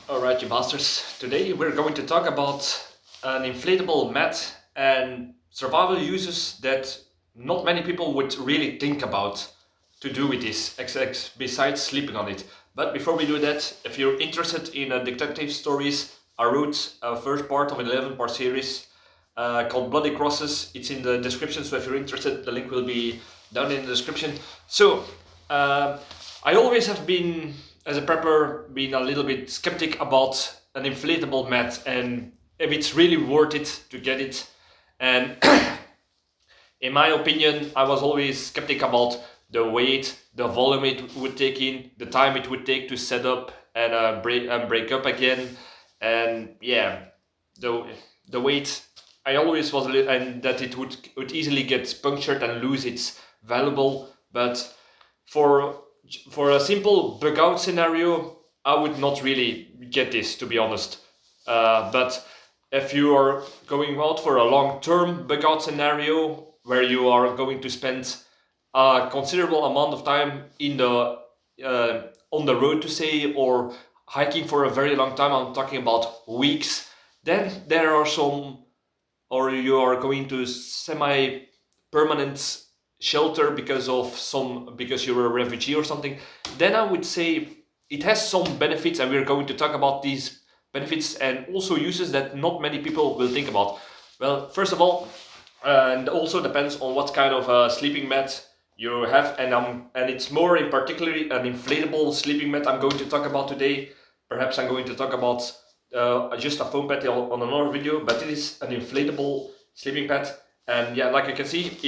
Alright, you bastards. Today we're going to talk about an inflatable mat and survival uses that not many people would really think about to do with this, besides sleeping on it. But before we do that, if you're interested in detective stories, I wrote a first part of an 11-part series called Bloody Crosses. It's in the description, so if you're interested, the link will be down in the description. So, uh, I always have been, as a prepper, been a little bit skeptic about an inflatable mat and if it's really worth it to get it. And in my opinion, I was always skeptic about the weight, the volume it would take in, the time it would take to set up and break up again, and yeah, the the weight. I always was and that it would easily get punctured and lose its valuable. But for for a simple bug out scenario, I would not really get this, to be honest. But if you are going out for a long-term bug out scenario where you are going to spend a considerable amount of time in the on the road to say, or hiking for a very long time, I'm talking about weeks, then there are some, or you are going to semi permanent shelter because you're a refugee or something, then I would say it has some benefits, and we're going to talk about these benefits and also uses that not many people will think about. Well, first of all, and also depends on what kind of sleeping mat you have, and it's more in particularly an inflatable sleeping mat I'm going to talk about today. Perhaps I'm going to talk about just a foam pad on another video, but it is an inflatable sleeping pad, and yeah, like you can see,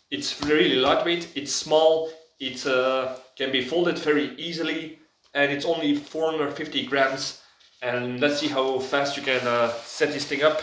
it's really lightweight, it's small, it can be folded very easily, and it's only 450 grams. And let's see how fast you can set this thing up.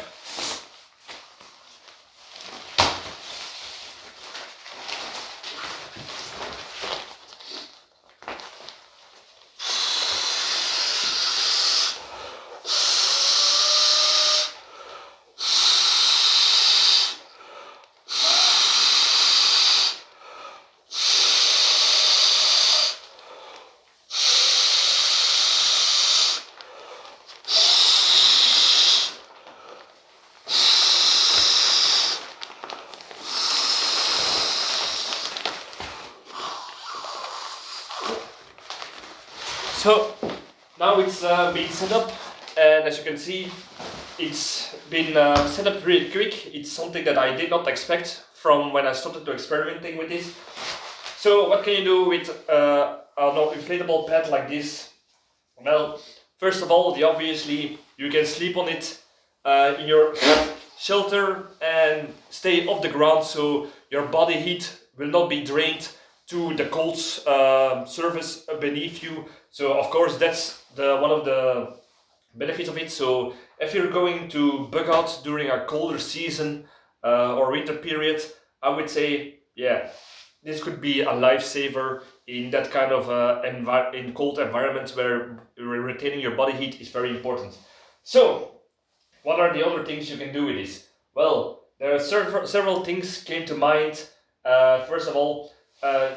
So now it's been set up, and as you can see, it's been set up really quick. It's something that I did not expect from when I started to experimenting with this. So what can you do with an inflatable pad like this? Well, first of all, obviously you can sleep on it in your shelter and stay off the ground, so your body heat will not be drained to the cold surface beneath you. So of course that's the one of the benefits of it. So if you're going to bug out during a colder season or winter period, I would say, yeah, this could be a lifesaver in that kind of in cold environments where retaining your body heat is very important. So, what are the other things you can do with this? Well, there are several things came to mind. First of all, uh,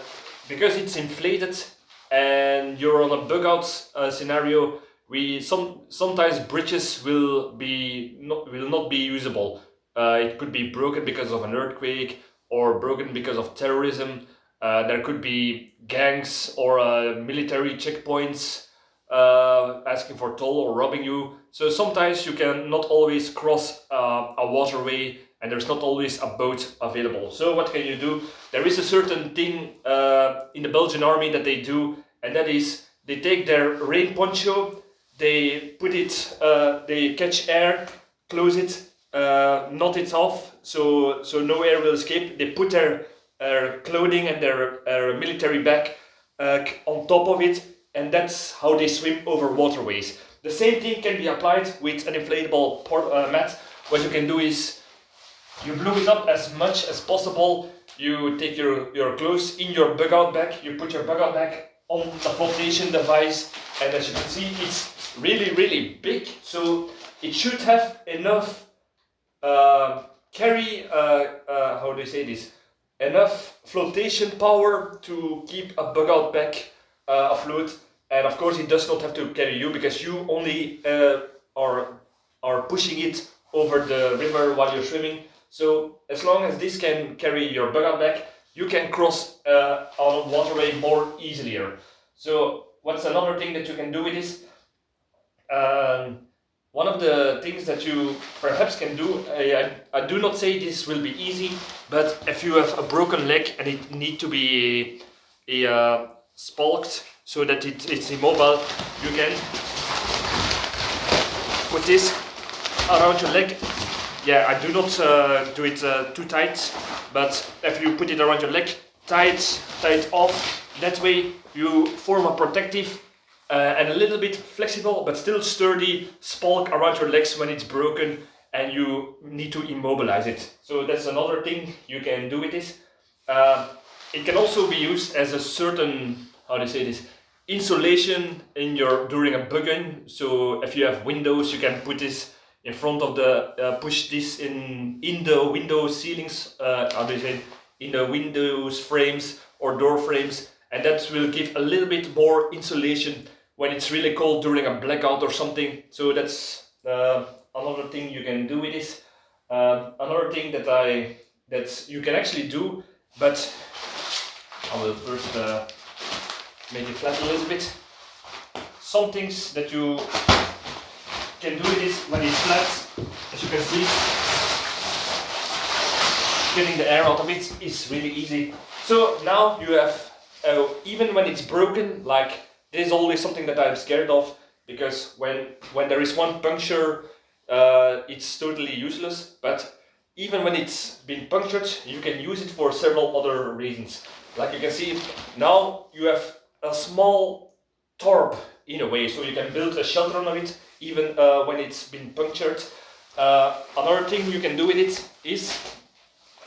because it's inflated and you're on a bug out scenario, sometimes bridges will not be usable. It could be broken because of an earthquake or broken because of terrorism. There could be gangs or military checkpoints asking for toll or robbing you. So sometimes you can not always cross a waterway, and there's not always a boat available. So what can you do? There is a certain thing in the Belgian army that they do, and that is they take their rain poncho, they put it, they catch air, close it, knot it off so no air will escape. They put their clothing and their military bag on top of it, and that's how they swim over waterways. The same thing can be applied with an inflatable mat. What you can do is you blow it up as much as possible. You take your clothes in your bug out bag, you put your bug out bag on the flotation device, and as you can see, it's really big, so it should have enough how do you say this, enough flotation power to keep a bug out bag afloat. and of course it does not have to carry you, because you only are pushing it over the river while you're swimming. So as long as this can carry your bug-out bag, you can cross our waterway more easier. So what's another thing that you can do with this? One of the things that you perhaps can do, I do not say this will be easy, but if you have a broken leg and it need to be spalked so that it's immobile, you can put this around your leg. Yeah, I do not do it too tight, but if you put it around your leg, tie it off. That way you form a protective and a little bit flexible but still sturdy spalk around your legs when it's broken and you need to immobilize it. So that's another thing you can do with this. It can also be used as a certain, how do you say this, insulation in during a bug-in. So if you have windows, you can put this in front of the, push this in the window ceilings, how do you say, in the windows frames or door frames, and that will give a little bit more insulation when it's really cold during a blackout or something. So that's another thing you can do with this. Another thing that you can actually do, but I will first make it flat a little bit. Some things that you can do with this when it's flat, as you can see, getting the air out of it is really easy. So now you have, even when it's broken, like this is always something that I'm scared of, because when there is one puncture, it's totally useless. But even when it's been punctured, you can use it for several other reasons. Like you can see, now you have a small tarp in a way, so you can build a shelter on it even when it's been punctured. Another thing you can do with it is,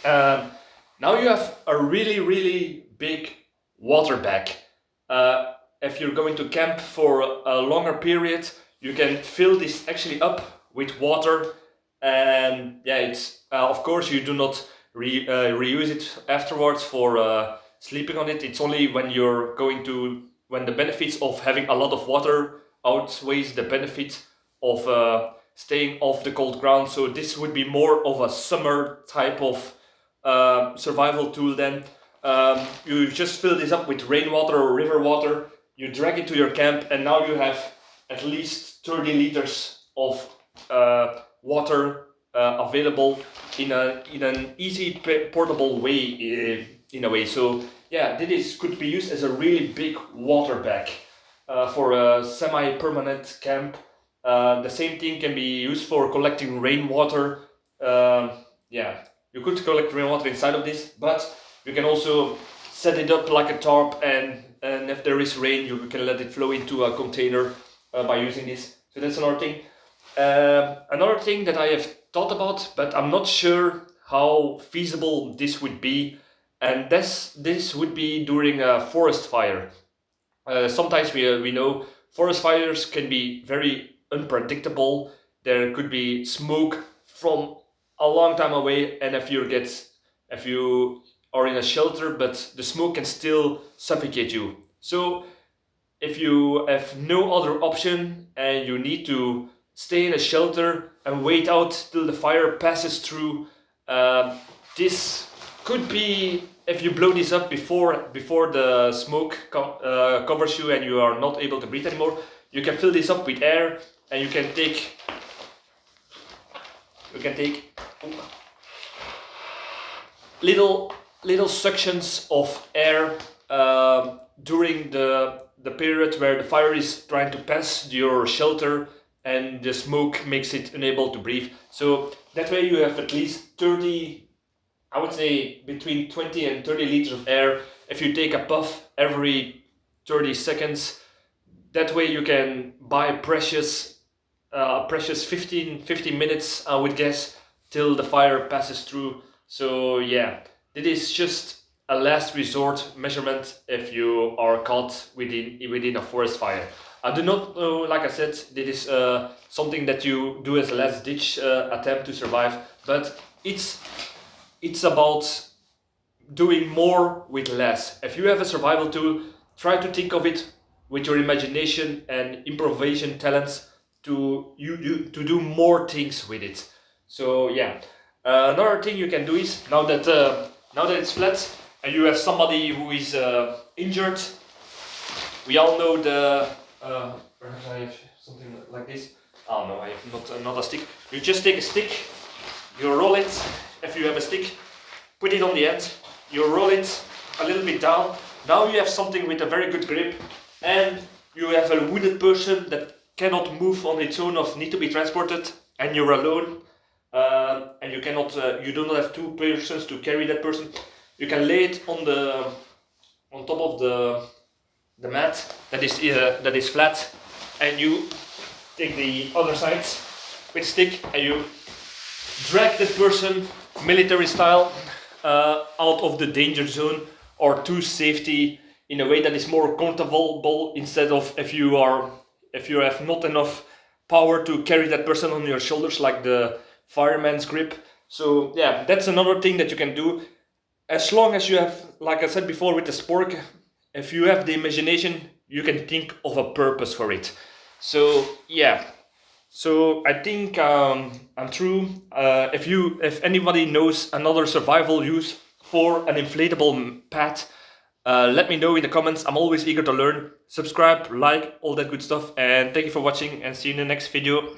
now you have a really big water bag. If you're going to camp for a longer period, you can fill this actually up with water, and yeah, it's of course you do not reuse it afterwards for sleeping on it. It's only when you're going to, when the benefits of having a lot of water outweighs the benefit of staying off the cold ground. So this would be more of a summer type of survival tool then. You just fill this up with rainwater or river water, you drag it to your camp, and now you have at least 30 liters of water available in an easy portable way, in a way. So yeah, this could be used as a really big water bag for a semi-permanent camp. The same thing can be used for collecting rainwater. Yeah, you could collect rainwater inside of this, but you can also set it up like a tarp, and if there is rain, you can let it flow into a container by using this. So that's another thing. Another thing that I have thought about, but I'm not sure how feasible this would be, and this would be during a forest fire. Sometimes we know forest fires can be very unpredictable. There could be smoke from a long time away, and if you are in a shelter, but the smoke can still suffocate you. So if you have no other option and you need to stay in a shelter and wait out till the fire passes through, this could be, if you blow this up before the smoke covers you and you are not able to breathe anymore, you can fill this up with air, and you can take little suctions of air during the period where the fire is trying to pass your shelter and the smoke makes it unable to breathe. So that way you have at least 30, I would say between 20 and 30 liters of air if you take a puff every 30 seconds. That way you can buy precious 15 minutes, I would guess, till the fire passes through. So yeah, it is just a last resort measurement if you are caught within a forest fire. I do not know, like I said, this is something that you do as a last ditch attempt to survive, but it's about doing more with less. If you have a survival tool, try to think of it with your imagination and improvisation talents to to do more things with it. So yeah, another thing you can do is now that it's flat and you have somebody who is injured. We all know the perhaps I have something like this. Oh no, I have not another stick. You just take a stick, you roll it. If you have a stick, put it on the end. You roll it a little bit down. Now you have something with a very good grip, and you have a wounded person that cannot move on its own or need to be transported, and you're alone, and you cannot. You do not have two persons to carry that person. You can lay it on top of the mat that is flat, and you take the other side with stick and you drag that person military style out of the danger zone or to safety in a way that is more comfortable, instead of if you have not enough power to carry that person on your shoulders like the fireman's grip. So yeah, that's another thing that you can do. As long as you have, like I said before with the spork, if you have the imagination, you can think of a purpose for it. So yeah, so I think I'm through. If anybody knows another survival use for an inflatable pad, let me know in the comments. I'm always eager to learn. Subscribe, like, all that good stuff, and thank you for watching, and see you in the next video.